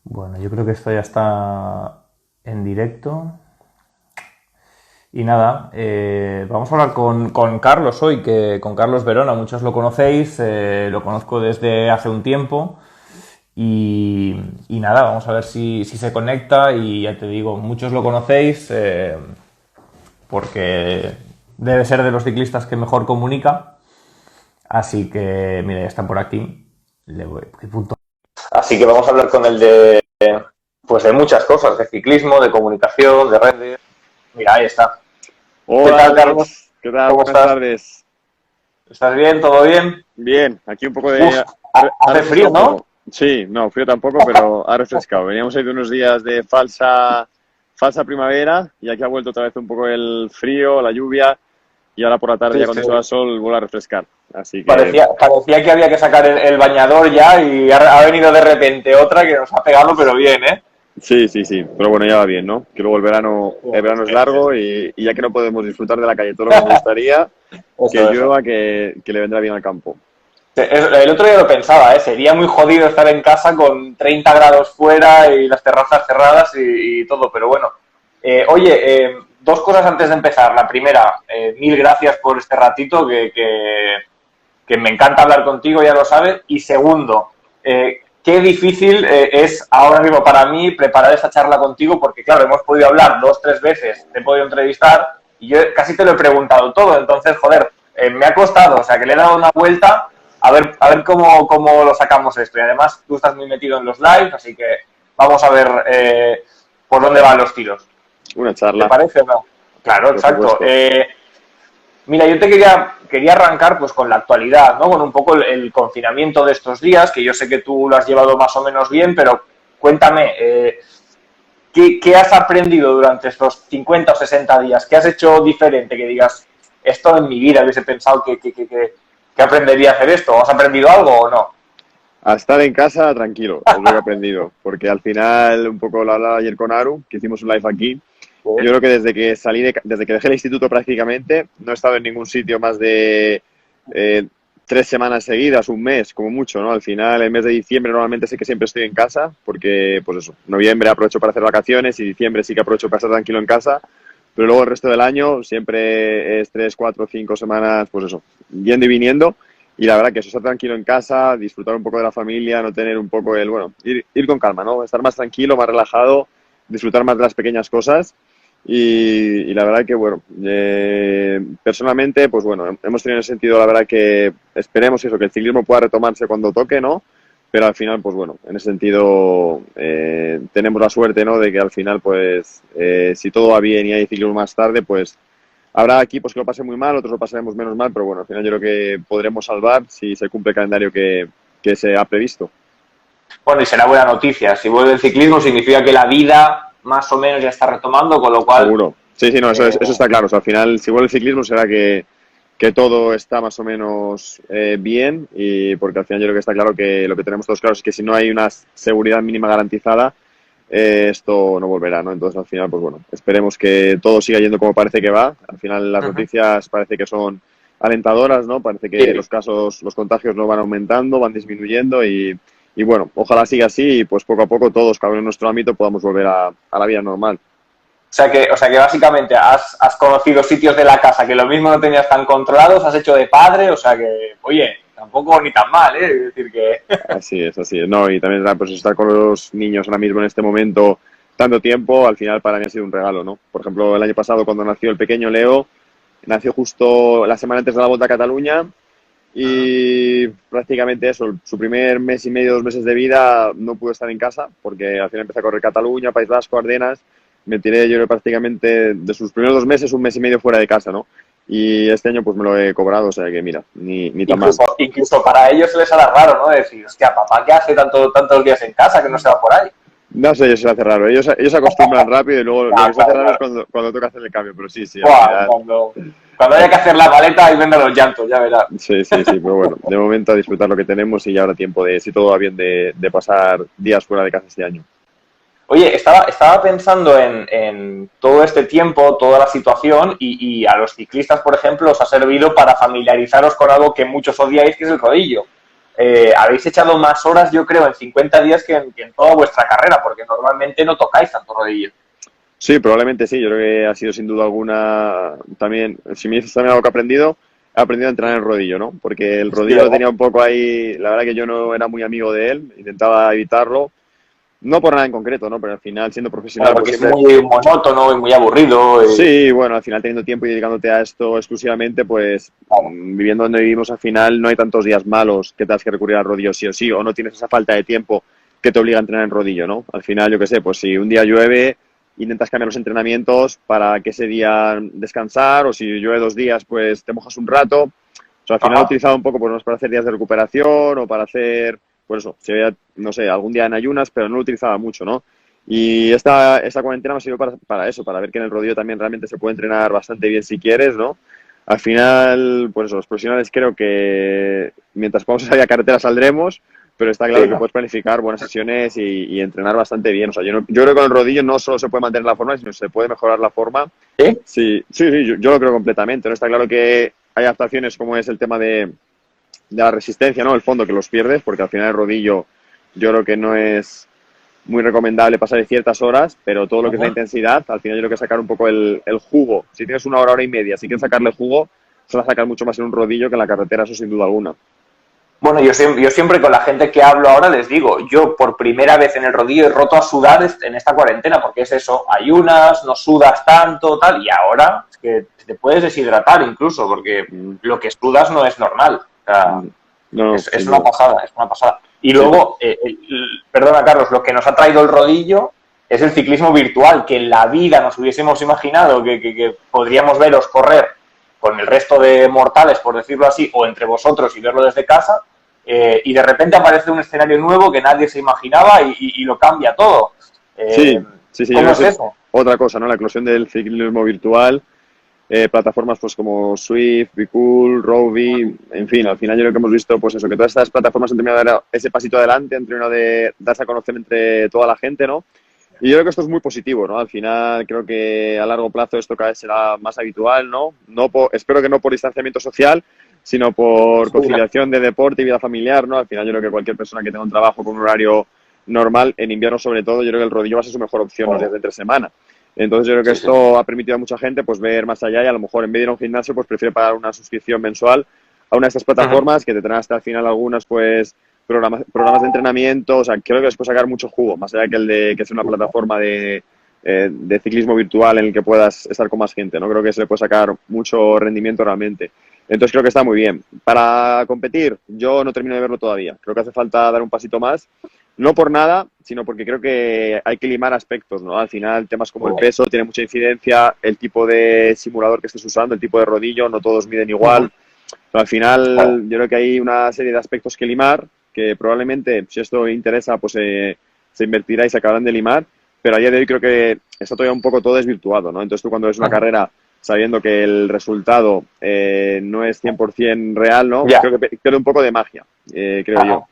Bueno, yo creo que esto ya está en directo. Y nada, vamos a hablar con Carlos hoy, con Carlos Verona. Muchos lo conocéis, lo conozco desde hace un tiempo. Y nada, vamos a ver si se conecta. Y ya te digo, muchos lo conocéis porque debe ser de los ciclistas que mejor comunica. Así que, mira, ya está por aquí. Le voy, punto. Así que vamos a hablar con él pues de muchas cosas, de ciclismo, de comunicación, de redes. Mira, ahí está. ¿Qué Hola tal, Carlos? Alex, ¿qué tal? ¿Cómo Buenas estás? tardes. ¿Estás bien? ¿Todo bien? Bien, aquí un poco Uf, de... Ha hace refrescado frío, un ¿no? poco. Sí, no, frío tampoco, pero ha refrescado. Veníamos ahí de unos días de falsa primavera y aquí ha vuelto otra vez un poco el frío, la lluvia y ahora por la tarde Sí, ya cuando sí. se va el sol vuelve a refrescar. Así que Parecía que había que sacar el bañador ya y ha venido de repente otra que nos ha pegado, pero bien, ¿eh? sí, sí, sí, pero bueno, ya va bien, ¿no? Que luego el verano es largo y ya que no podemos disfrutar de la calle todo lo que nos gustaría, que Eso. llueva, que le vendrá bien al campo. El otro día lo pensaba, ¿eh? Sería muy jodido estar en casa con 30 grados fuera y las terrazas cerradas y todo, pero bueno. Oye, dos cosas antes de empezar. La primera, mil gracias por este ratito, que me encanta hablar contigo, ya lo sabes. Y segundo, qué difícil es ahora mismo para mí preparar esta charla contigo, porque claro, hemos podido hablar dos, tres veces, te he podido entrevistar y yo casi te lo he preguntado todo. Entonces, joder, me ha costado, o sea, que le he dado una vuelta a ver cómo lo sacamos esto. Y además, tú estás muy metido en los lives, así que vamos a ver por dónde van los tiros. Una ¿Te charla, parece o no? Claro, por exacto. supuesto. Mira, yo te quería arrancar pues con la actualidad, ¿no? Con un poco el confinamiento de estos días, que yo sé que tú lo has llevado más o menos bien, pero cuéntame, ¿qué has aprendido durante estos 50 o 60 días? ¿Qué has hecho diferente? Que digas, esto en mi vida hubiese pensado que aprendería a hacer esto. ¿Has aprendido algo o no? A estar en casa tranquilo, es lo que he aprendido. Porque al final, un poco lo hablaba ayer con Aru, que hicimos un live aquí. Yo creo que desde que dejé el instituto prácticamente, no he estado en ningún sitio más de 3 semanas seguidas, un mes, como mucho, ¿no? Al final, el mes de diciembre normalmente sé que siempre estoy en casa, porque, pues eso, noviembre aprovecho para hacer vacaciones y diciembre sí que aprovecho para estar tranquilo en casa. Pero luego el resto del año siempre es 3, 4, 5 semanas, pues eso, yendo y viniendo. Y la verdad que eso, estar tranquilo en casa, disfrutar un poco de la familia, no tener un poco bueno, ir con calma, ¿no? Estar más tranquilo, más relajado, disfrutar más de las pequeñas cosas. Y la verdad que, bueno, personalmente, pues bueno, hemos tenido en ese sentido, la verdad que esperemos eso, que el ciclismo pueda retomarse cuando toque, ¿no? Pero al final, pues bueno, en ese sentido tenemos la suerte, ¿no? De que al final, pues, si todo va bien y hay ciclismo más tarde, pues habrá equipos que lo pasen muy mal, otros lo pasaremos menos mal, pero bueno, al final yo creo que podremos salvar si se cumple el calendario que se ha previsto. Bueno, y será buena noticia. Si vuelve el ciclismo, significa que la vida más o menos ya está retomando, con lo cual Seguro. Sí, sí, no, eh, eso está claro. O sea, al final, si vuelve el ciclismo, será que todo está más o menos bien, y porque al final yo creo que está claro que lo que tenemos todos claros es que si no hay una seguridad mínima garantizada, esto no volverá, ¿no? Entonces, al final, pues bueno, esperemos que todo siga yendo como parece que va. Al final, las noticias parece que son alentadoras, ¿no? Parece que sí. los casos, los contagios no van aumentando, van disminuyendo y bueno, ojalá siga así y pues poco a poco todos, cada uno en nuestro ámbito, podamos volver a la vida normal. O sea que básicamente has conocido sitios de la casa que lo mismo no tenías tan controlados, has hecho de padre, o sea que, oye, tampoco ni tan mal, ¿eh? Es decir que... Así es, así es. No, y también pues, estar con los niños ahora mismo en este momento tanto tiempo, al final para mí ha sido un regalo, ¿no? Por ejemplo, el año pasado cuando nació el pequeño Leo, nació justo la semana antes de la Volta a Cataluña y prácticamente eso, su primer mes y medio, 2 meses de vida no pudo estar en casa porque al final empecé a correr Cataluña, País Vasco, Ardenas, me tiré yo creo, prácticamente de sus primeros 2 meses, un mes y medio fuera de casa, ¿no? Y este año pues me lo he cobrado, o sea que mira, ni tan mal. incluso para ellos se les hará raro, ¿no? Decir, hostia, papá, ¿qué hace tantos días en casa que no se va por ahí? No sé, se hace raro. Ellos se acostumbran rápido y luego lo Claro, que se hace claro, raro es claro. cuando toca hacer el cambio. Pero sí, sí, al Buah, final. cuando haya al- que hacer la maleta, ahí venden los llantos, ya verás. Sí, sí, sí. Pero bueno, de momento a disfrutar lo que tenemos y ya habrá tiempo de, si todo va bien, de pasar días fuera de casa este año. Oye, estaba pensando en todo este tiempo, toda la situación, y a los ciclistas, por ejemplo, os ha servido para familiarizaros con algo que muchos odiáis, que es el rodillo. habéis echado más horas, yo creo, en 50 días que en toda vuestra carrera, porque normalmente no tocáis tanto rodillo. Sí, probablemente sí. Yo creo que ha sido sin duda alguna también, si me dices también algo que he aprendido a entrenar el rodillo, ¿no? Porque el Sí, rodillo lo ¿verdad? tenía un poco ahí, la verdad que yo no era muy amigo de él, intentaba evitarlo, no por nada en concreto, ¿no? Pero al final, siendo Bueno, profesional, pues porque es siempre. muy monótono y muy aburrido. Sí, bueno, al final teniendo tiempo y dedicándote a esto exclusivamente, pues Claro. viviendo donde vivimos al final no hay tantos días malos que tengas que recurrir al rodillo sí o sí, o no tienes esa falta de tiempo que te obliga a entrenar en rodillo, ¿no? Al final, yo qué sé, pues si un día llueve, intentas cambiar los entrenamientos para que ese día descansar, o si llueve 2 días, pues te mojas un rato. O sea, al final lo he Ajá. utilizado un poco pues, no es para hacer días de recuperación o para hacer, pues eso, si había, no sé, algún día en ayunas, pero no lo utilizaba mucho, ¿no? Y esta cuarentena me ha servido para eso, para ver que en el rodillo también realmente se puede entrenar bastante bien si quieres, ¿no? Al final, pues eso, los profesionales creo que mientras podamos salir a carretera saldremos, pero está claro Sí, que ¿no? puedes planificar buenas sesiones y entrenar bastante bien. O sea, yo creo que con el rodillo no solo se puede mantener la forma, sino que se puede mejorar la forma. Sí. Sí, sí, sí, yo lo creo completamente, ¿no? Está claro que hay adaptaciones como es el tema de la resistencia, ¿no? El fondo que los pierdes, porque al final el rodillo yo creo que no es muy recomendable pasar de ciertas horas, pero todo lo que es la Ujú. intensidad, al final yo creo que sacar un poco el jugo. Si tienes 1 hora, hora y media, si quieres sacarle jugo, se va a sacar mucho más en un rodillo que en la carretera, eso sin duda alguna. Bueno, yo siempre con la gente que hablo ahora les digo, yo por primera vez en el rodillo he roto a sudar en esta cuarentena, porque es eso, ayunas, no sudas tanto, tal, y ahora es que te puedes deshidratar incluso, porque Mm, lo que sudas no es normal. O sea, mm. No, no, es sin una duda. pasada, es una pasada. Y Sí, luego, perdona Carlos, lo que nos ha traído el rodillo es el ciclismo virtual, que en la vida nos hubiésemos imaginado que podríamos veros correr con el resto de mortales, por decirlo así, o entre vosotros y verlo desde casa, y de repente aparece un escenario nuevo que nadie se imaginaba y lo cambia todo. Eh, sí, sí, sí, yo ¿Cómo creo es que eso es eso? otra cosa, ¿no? La eclosión del ciclismo virtual, plataformas pues como Swift, Bicool, Rovi, en fin, al final yo creo que hemos visto pues eso, que todas estas plataformas han terminado de dar ese pasito adelante, han terminado de darse a conocer entre toda la gente, ¿no? Y yo creo que esto es muy positivo, ¿no? Al final creo que a largo plazo esto cada vez será más habitual, ¿no? Espero que no por distanciamiento social, sino por Sí, ¿no? conciliación de deporte y vida familiar, ¿no? Al final yo creo que cualquier persona que tenga un trabajo con un horario normal, en invierno sobre todo, yo creo que el rodillo va a ser su mejor opción los días de entre semana. Entonces yo creo que Sí, sí. esto ha permitido a mucha gente pues ver más allá y a lo mejor en vez de ir a un gimnasio pues prefiere pagar una suscripción mensual a una de estas Ujú. plataformas que te traen hasta el final algunas pues programas de entrenamiento, o sea, creo que les puede sacar mucho jugo, más allá que el de que es una plataforma de ciclismo virtual en el que puedas estar con más gente, ¿no? Creo que se le puede sacar mucho rendimiento realmente. Entonces creo que está muy bien. Para competir, yo no termino de verlo todavía. Creo que hace falta dar un pasito más. No por nada, sino porque creo que hay que limar aspectos, ¿no? Al final, temas como el peso tiene mucha incidencia, el tipo de simulador que estés usando, el tipo de rodillo, no todos miden Ujú. igual. Pero al final, yo creo que hay una serie de aspectos que limar, que probablemente, si esto interesa, pues se invertirá y se acabarán de limar, pero a día de hoy creo que está todavía un poco todo desvirtuado, ¿no? Entonces tú cuando ves una Ujú. carrera sabiendo que el resultado no es 100% real, ¿no? Ya. Creo que pierde un poco de magia, creo yo. Ajá.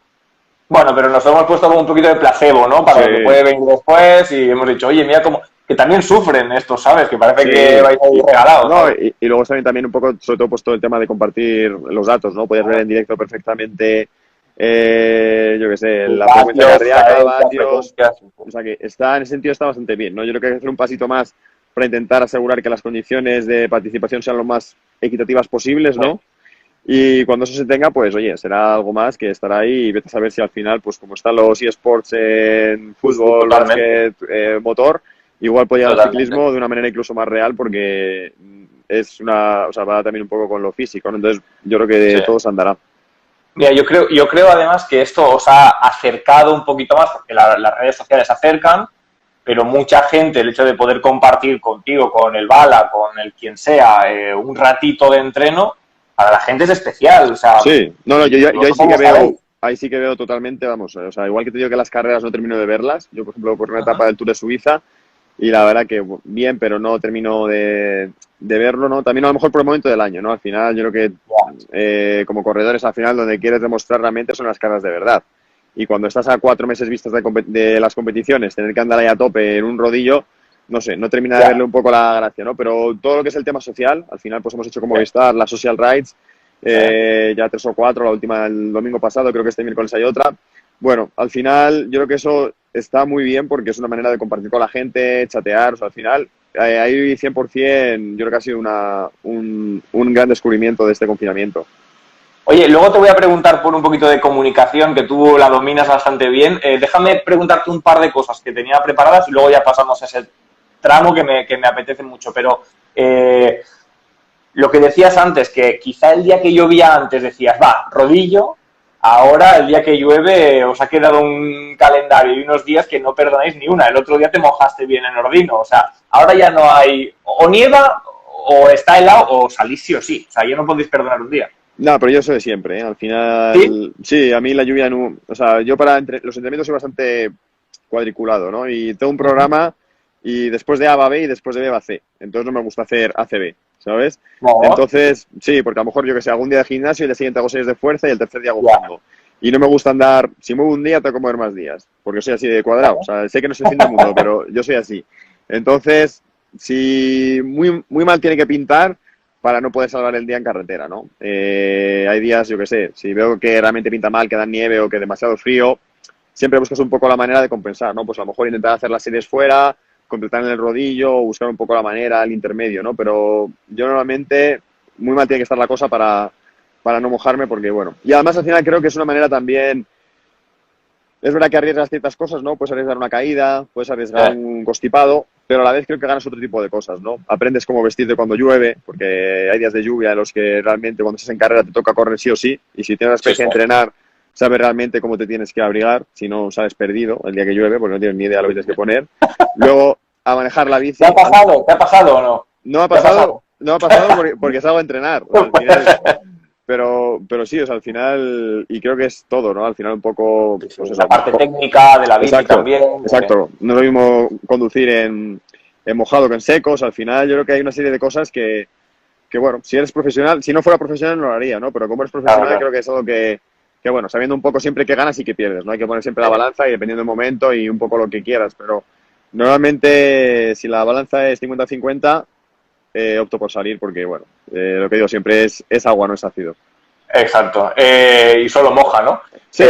Bueno, pero nos hemos puesto como un poquito de placebo, ¿no? Sí, Para lo que puede venir después y hemos dicho, oye, mira cómo... Que también sufren estos, ¿sabes? Que parece que sí. vais ahí regalados, No, ¿sabes? y luego también un poco, sobre todo, pues todo el tema de compartir los datos, ¿no? Puedes ver en directo perfectamente, yo qué sé, Tus la frecuencia vatios, cardíaca, cadencias, vatios. frecuencias. O sea que está, en ese sentido está bastante bien, ¿no? Yo creo que hay que hacer un pasito más para intentar asegurar que las condiciones de participación sean lo más equitativas posibles, ¿no? Y cuando eso se tenga, pues oye, será algo más que estará ahí y vete a saber si al final, pues como están los eSports en Sí, sí, fútbol, totalmente, básquet, motor, igual puede llegar al totalmente. ciclismo de una manera incluso más real porque es una, o sea, va también un poco con lo físico, ¿no? Entonces yo creo Sí. que todo se andará. Mira, yo creo además que esto os ha acercado un poquito más, porque las redes sociales acercan, pero mucha gente, el hecho de poder compartir contigo, con el Bala, con el quien sea, un ratito de entreno, para la gente es especial. O sea, Sí, no, no, yo vosotros lo sabéis. ahí sí que veo totalmente, vamos, o sea, igual que te digo que las carreras no termino de verlas, yo por ejemplo por una etapa del Tour de Suiza, y la verdad que bien, pero no termino de verlo, ¿no? También a lo mejor por el momento del año, ¿no? Al final yo creo que como corredores al final donde quieres demostrar realmente son las carreras de verdad. Y cuando estás a 4 meses vistas de las competiciones, tener que andar ahí a tope en un rodillo, no sé, no termina de Ya, verle un poco la gracia, ¿no? Pero todo lo que es el tema social, al final pues hemos hecho como ya, Movistar, las social rights, ya 3 o 4, la última el domingo pasado, creo que este miércoles hay otra. Bueno, al final yo creo que eso está muy bien porque es una manera de compartir con la gente, chatear, o sea, al final ahí 100% yo creo que ha sido un gran descubrimiento de este confinamiento. Oye, luego te voy a preguntar por un poquito de comunicación, que tú la dominas bastante bien. Déjame preguntarte un par de cosas que tenía preparadas y luego ya pasamos a ese tramo que me apetece mucho. Pero lo que decías antes, que quizá el día que llovía antes decías, va, rodillo, ahora el día que llueve os ha quedado un calendario y unos días que no perdonáis ni una. El otro día te mojaste bien en Ordino. O sea, ahora ya no hay, o nieva, o está helado, o salís sí o sí. O sea, ya no podéis perdonar un día. No, pero yo soy de siempre, ¿eh? Al ¿Sí? final, sí, a mí la lluvia no... O sea, yo para los entrenamientos soy bastante cuadriculado, ¿no? Y tengo un programa y después de A va B y después de B va C. Entonces no me gusta hacer ACB, ¿sabes? No, Entonces, sí, porque a lo mejor yo que sé, hago un día de gimnasio y el día siguiente hago series de fuerza y el tercer día hago ya. fondo. Y no me gusta andar, si muevo un día tengo que mover más días, porque soy así de cuadrado. O sea, sé que no es el fin del mundo, pero yo soy así. Entonces, si muy mal tiene que pintar para no poder salvar el día en carretera, ¿no? Hay días, yo que sé, si veo que realmente pinta mal, que da nieve o que demasiado frío, siempre buscas un poco la manera de compensar, ¿no? Pues a lo mejor intentar hacer las series fuera, completar en el rodillo, o buscar un poco la manera, el intermedio, ¿no? Pero yo normalmente, muy mal tiene que estar la cosa para no mojarme, porque bueno. Y además al final creo que es una manera también. Es verdad que arriesgas ciertas cosas, ¿no? Puedes arriesgar una caída, puedes arriesgar un constipado, pero a la vez creo que ganas otro tipo de cosas, ¿no? Aprendes cómo vestirte cuando llueve, porque hay días de lluvia en los que realmente cuando estás en carrera te toca correr sí o sí, y si tienes la Sí, experiencia sí. de entrenar, sabes realmente cómo te tienes que abrigar, si no sales perdido el día que llueve, porque no tienes ni idea de lo que tienes que poner. Luego, a manejar la ¿Te ha bici, pasado? ¿Te ha pasado o no? no ha ¿Te ha pasado, pasado? no ha pasado porque salgo a entrenar, o sea, al final... Pero sí, o sea, al final, y creo que es todo, ¿no? Al final un poco, Sí, sí. pues La eso, parte técnica de la bici exacto, también. exacto. No es lo mismo conducir en mojado que en secos. Al final yo creo que hay una serie de cosas que, bueno, si eres profesional, si no fuera profesional no lo haría, ¿no? Pero como eres Claro, profesional claro. creo que es algo que, bueno, sabiendo un poco siempre que ganas y que pierdes, ¿no? Hay que poner siempre la balanza y dependiendo del momento y un poco lo que quieras. Pero normalmente si la balanza es 50-50, opto por salir porque, bueno, lo que digo siempre es agua, no es ácido. Exacto. Y solo moja, ¿no? Sí,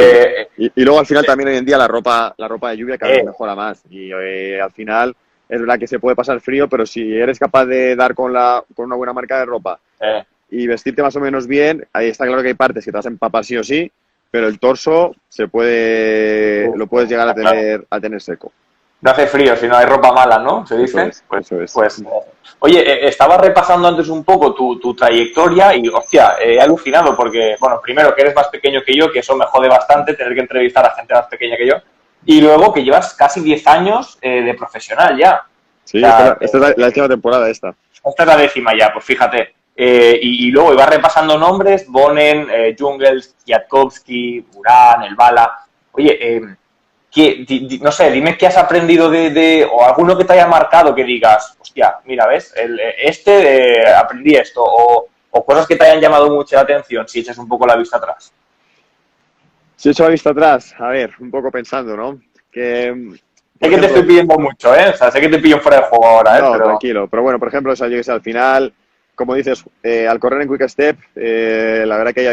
y luego al final Sí. también hoy en día la ropa de lluvia cada vez mejora más. Y al final es verdad que se puede pasar frío, pero si eres capaz de dar con una buena marca de ropa Eh, y vestirte más o menos bien, ahí está claro que hay partes que te vas a empapar sí o sí, pero el torso lo puedes llegar a claro. tener seco. No hace frío si no hay ropa mala, ¿no? ¿Se Eso dice? es, eso es. Oye, estaba repasando antes un poco tu trayectoria y, hostia, he alucinado porque, bueno, primero que eres más pequeño que yo, que eso me jode bastante tener que entrevistar a gente más pequeña que yo, y luego que llevas casi 10 años de profesional ya. O Sí, esta, sea, esta es la última temporada esta. esta es la décima ya, pues fíjate. Y luego iba repasando nombres, Bonen, Jungels, Kwiatkowski, Urán, El Bala. Oye, no sé, dime qué has aprendido o alguno que te haya marcado que digas, hostia, mira, ¿ves? Aprendí esto, o cosas que te hayan llamado mucho la atención, si echas un poco la vista atrás. Si he hecho la vista atrás, a ver, un poco pensando, ¿no? Que, Sé por que te estoy ejemplo, pidiendo mucho, ¿eh? O sea, sé que te pillo fuera de juego ahora, ¿eh? no, Pero, tranquilo. Pero bueno, por ejemplo, o sea, yo que sé, al final, como dices, al correr en Quick Step, la verdad que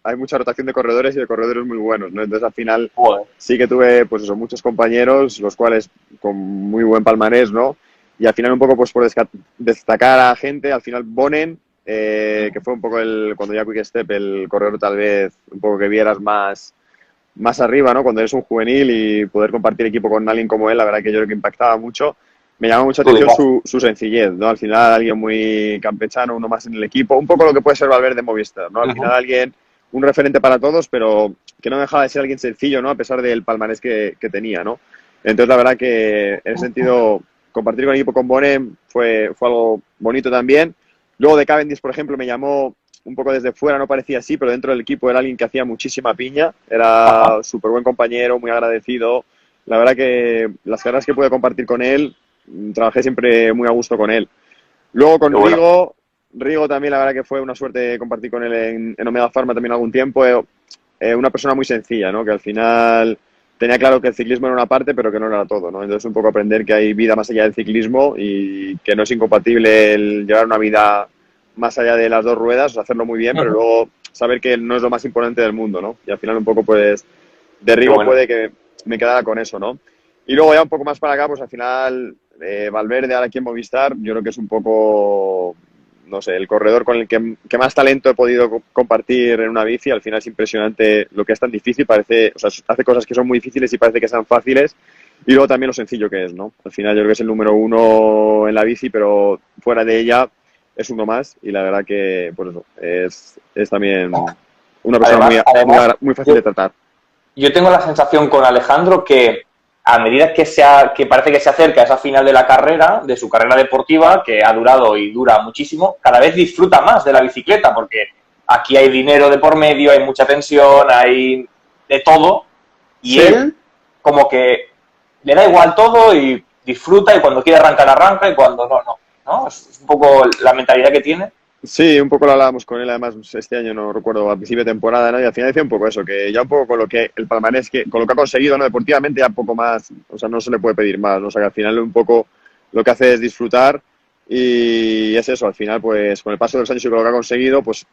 hay mucha rotación de corredores y de corredores muy buenos, ¿no? Entonces al final joder, sí que tuve, pues eso, muchos compañeros, los cuales con muy buen palmarés, ¿no? Y al final un poco, pues por destacar a gente, al final Bonen, que fue un poco cuando ya Quick Step, el corredor tal vez un poco que vieras más arriba, ¿no? Cuando eres un juvenil y poder compartir equipo con alguien como él, la verdad que yo creo que impactaba mucho. Me llama mucha tú atención dirás. su sencillez, ¿no? Al final alguien muy campechano, uno más en el equipo, un poco lo que puede ser Valverde en Movistar, ¿no? Al final alguien, un referente para todos, pero que no dejaba de ser alguien sencillo, ¿no? A pesar del palmarés que tenía, ¿no? Entonces la verdad que en ese sentido compartir con el equipo con Bonen fue algo bonito también. Luego de Cavendish, por ejemplo, me llamó un poco desde fuera, no parecía así, pero dentro del equipo era alguien que hacía muchísima piña, Ajá, era súper buen compañero, muy agradecido. La verdad que las carreras que pude compartir con él, trabajé siempre muy a gusto con él. Luego qué con bueno. Rigo también la verdad que fue una suerte compartir con él en Omega Pharma también algún tiempo. Una persona muy sencilla, ¿no? Que al final tenía claro que el ciclismo era una parte, pero que no era todo, ¿no? Entonces un poco aprender que hay vida más allá del ciclismo y que no es incompatible el llevar una vida más allá de las dos ruedas, o sea, hacerlo muy bien, pero luego saber que no es lo más importante del mundo, ¿no? Y al final un poco, pues, derribo bueno. puede que me quedara con eso, ¿no? Y luego ya un poco más para acá, pues al final, Valverde ahora aquí en Movistar, yo creo que es un poco, no sé, el corredor con el que más talento he podido compartir en una bici. Al final es impresionante lo que es tan difícil, parece, o sea, hace cosas que son muy difíciles y parece que sean fáciles. Y luego también lo sencillo que es, ¿no? Al final yo creo que es el número uno en la bici, pero fuera de ella es uno más. Y la verdad que, pues eso, es también una persona muy fácil de tratar. Yo tengo la sensación con Alejandro que a medida que parece que se acerca a esa final de la carrera, de su carrera deportiva, que ha durado y dura muchísimo, cada vez disfruta más de la bicicleta, porque aquí hay dinero de por medio, hay mucha tensión, hay de todo, y Sí. él como que le da igual todo y disfruta, y cuando quiere arrancar, arranca, y cuando no. Es un poco la mentalidad que tiene. Sí, un poco lo hablábamos con él, además este año, no recuerdo, a principio de temporada, ¿no? Y al final decía un poco eso, que ya un poco con lo que el palmarés, con lo que ha conseguido, ¿no? Deportivamente, ya poco más, o sea, no se le puede pedir más, ¿no? O sea, que al final un poco lo que hace es disfrutar y es eso, al final, pues con el paso de los años y con lo que ha conseguido, pues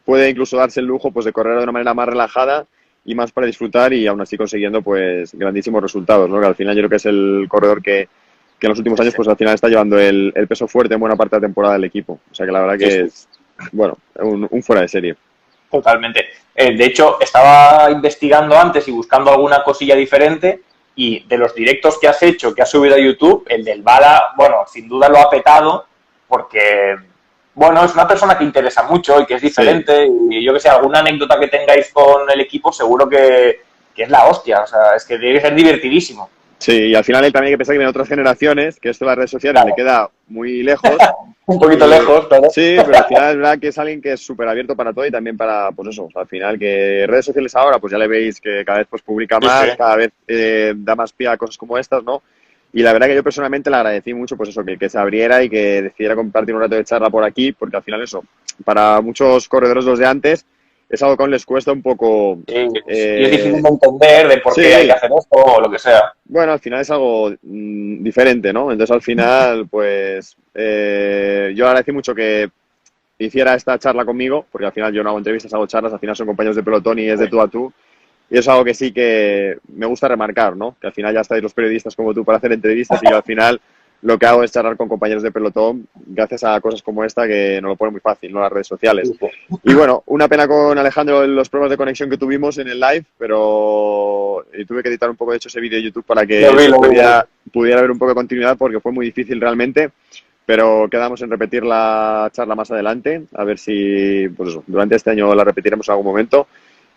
puede incluso darse el lujo, pues de correr de una manera más relajada y más para disfrutar y aún así consiguiendo, pues, grandísimos resultados, ¿no? Que al final yo creo que es el corredor que en los últimos años, pues al final está llevando el peso fuerte en buena parte de la temporada del equipo. O sea que la verdad que es, bueno, un fuera de serie. Totalmente. De hecho, estaba investigando antes y buscando alguna cosilla diferente, y de los directos que has hecho, que has subido a YouTube, el del Bala, bueno, sin duda lo ha petado, porque, bueno, es una persona que interesa mucho y que es diferente, sí. Y yo que sé, alguna anécdota que tengáis con el equipo seguro que es la hostia, o sea, es que debe ser divertidísimo. Sí, y al final él también hay que pensar que viene de otras generaciones, que esto de las redes sociales le queda muy lejos. Un poquito lejos, claro. Sí, pero al final es verdad que es alguien que es súper abierto para todo y también para, pues eso, o sea, al final que redes sociales ahora, pues ya le veis que cada vez pues publica más, cada vez da más pie a cosas como estas, ¿no? Y la verdad que yo personalmente le agradecí mucho, pues eso, que se abriera y que decidiera compartir un rato de charla por aquí, porque al final eso, para muchos corredores los de antes, es algo que aún les cuesta un poco... Sí, y es difícil de entender de por qué hay que hacer esto o lo que sea. Bueno, al final es algo diferente, ¿no? Entonces al final, pues yo agradecí mucho que hiciera esta charla conmigo, porque al final yo no hago entrevistas, hago charlas, al final son compañeros de pelotón y es de tú a tú. Y es algo que sí que me gusta remarcar, ¿no? Que al final ya estáis los periodistas como tú para hacer entrevistas y yo al final lo que hago es charlar con compañeros de pelotón gracias a cosas como esta que nos lo pone muy fácil, ¿no? Las redes sociales. Y bueno, una pena con Alejandro los problemas de conexión que tuvimos en el live, pero tuve que editar un poco, de hecho, ese vídeo de YouTube para que pudiera haber un poco de continuidad porque fue muy difícil realmente. Pero quedamos en repetir la charla más adelante, a ver si, pues eso, durante este año la repetiremos en algún momento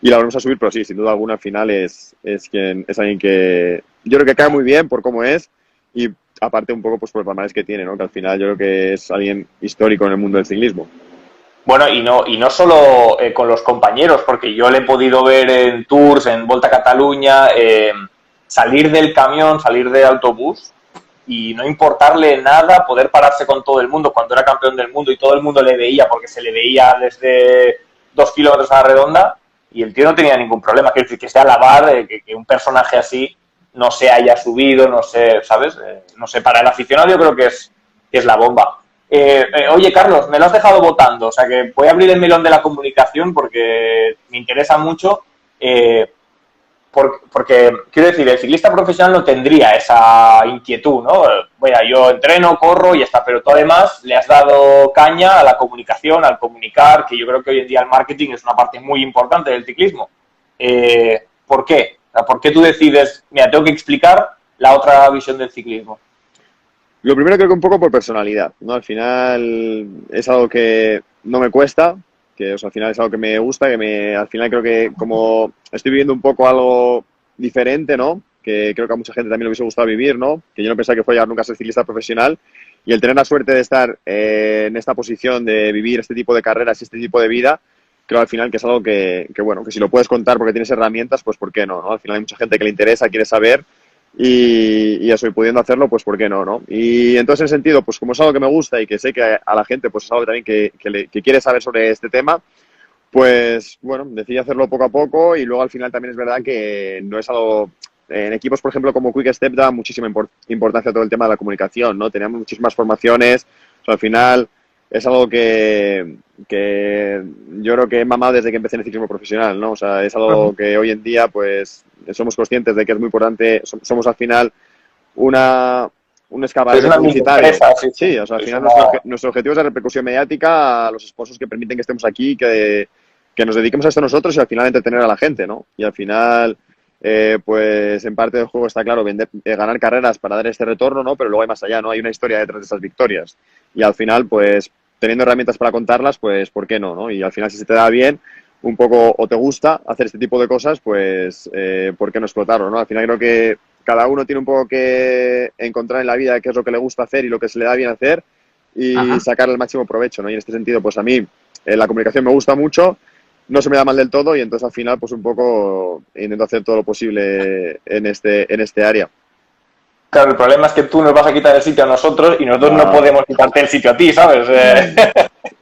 y la vamos a subir, pero sí, sin duda alguna al final es alguien que yo creo que cae muy bien por cómo es y aparte un poco pues por el palmarés que tiene, ¿no? Que al final yo creo que es alguien histórico en el mundo del ciclismo. Bueno, y no solo con los compañeros, porque yo le he podido ver en tours, en Volta a Cataluña, salir del camión, salir del autobús y no importarle nada, poder pararse con todo el mundo cuando era campeón del mundo y todo el mundo le veía, porque se le veía desde 2 kilómetros a la redonda, y el tío no tenía ningún problema. Quiero decir, que sea alabar, que un personaje así no se haya subido, no sé, ¿sabes? No sé, para el aficionado yo creo que es la bomba. Oye, Carlos, me lo has dejado votando, o sea que voy a abrir el melón de la comunicación porque me interesa mucho, porque, quiero decir, el ciclista profesional no tendría esa inquietud, ¿no? Bueno, yo entreno, corro y ya está, pero tú además le has dado caña a la comunicación, al comunicar, que yo creo que hoy en día el marketing es una parte muy importante del ciclismo. ¿Por qué? ¿Por qué tú decides, mira, tengo que explicar la otra visión del ciclismo? Lo primero creo que un poco por personalidad, ¿no? Al final es algo que no me cuesta, que o sea, al final es algo que me gusta, al final creo que como estoy viviendo un poco algo diferente, ¿no? Que creo que a mucha gente también le hubiese gustado vivir, ¿no? Que yo no pensaba que fuera llegar nunca a ser ciclista profesional y el tener la suerte de estar en esta posición de vivir este tipo de carreras y este tipo de vida, creo al final que es algo que bueno, que si lo puedes contar porque tienes herramientas, pues ¿por qué no? Al final hay mucha gente que le interesa, quiere saber. Y eso, y pudiendo hacerlo, pues ¿por qué no, no? Y entonces, en ese sentido, pues como es algo que me gusta y que sé que a la gente pues es algo también que quiere saber sobre este tema, pues bueno, decidí hacerlo poco a poco y luego al final también es verdad que no es algo... En equipos, por ejemplo, como Quick Step da muchísima importancia a todo el tema de la comunicación, ¿no? Teníamos muchísimas formaciones, o sea, al final es algo que yo creo que he mamado desde que empecé en el ciclismo profesional, ¿no? O sea, es algo que hoy en día, pues, somos conscientes de que es muy importante. Somos al final un Es escaparate una mini publicitario. empresa, sí, sí. Sí, o sea, al Es final una... nuestro objetivo es la repercusión mediática a los sponsors que permiten que estemos aquí, que nos dediquemos a esto nosotros y al final entretener a la gente, ¿no? Y al final, pues en parte del juego está claro ganar carreras para dar este retorno, ¿no? Pero luego hay más allá, ¿no? Hay una historia detrás de esas victorias. Y al final, pues teniendo herramientas para contarlas, pues ¿por qué no, no? Y al final, si se te da bien un poco o te gusta hacer este tipo de cosas, pues ¿por qué no explotarlo, no? Al final creo que cada uno tiene un poco que encontrar en la vida qué es lo que le gusta hacer y lo que se le da bien hacer y sacar el máximo provecho, ¿no? Y en este sentido, pues a mí la comunicación me gusta mucho, no se me da mal del todo y entonces al final, pues un poco intento hacer todo lo posible en este área. Claro, el problema es que tú nos vas a quitar el sitio a nosotros y nosotros no podemos quitarte el sitio a ti, ¿sabes?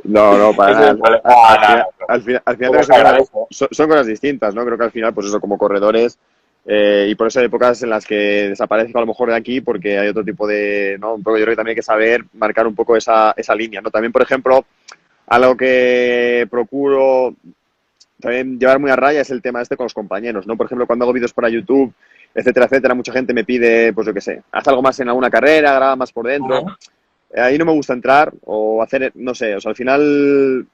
No, para Ese es el nada. problema. Al final son cosas distintas, ¿no? Creo que al final, pues eso, como corredores, y por eso hay épocas en las que desaparezco a lo mejor de aquí porque hay otro tipo de, ¿no? Un poco yo creo que también hay que saber marcar un poco esa línea, ¿no? También, por ejemplo, algo que procuro también llevar muy a raya es el tema este con los compañeros, ¿no? Por ejemplo, cuando hago vídeos para YouTube, etcétera, etcétera, mucha gente me pide, pues yo qué sé, haz algo más en alguna carrera, graba más por dentro. Ahí no me gusta entrar o hacer, no sé, o sea, al final...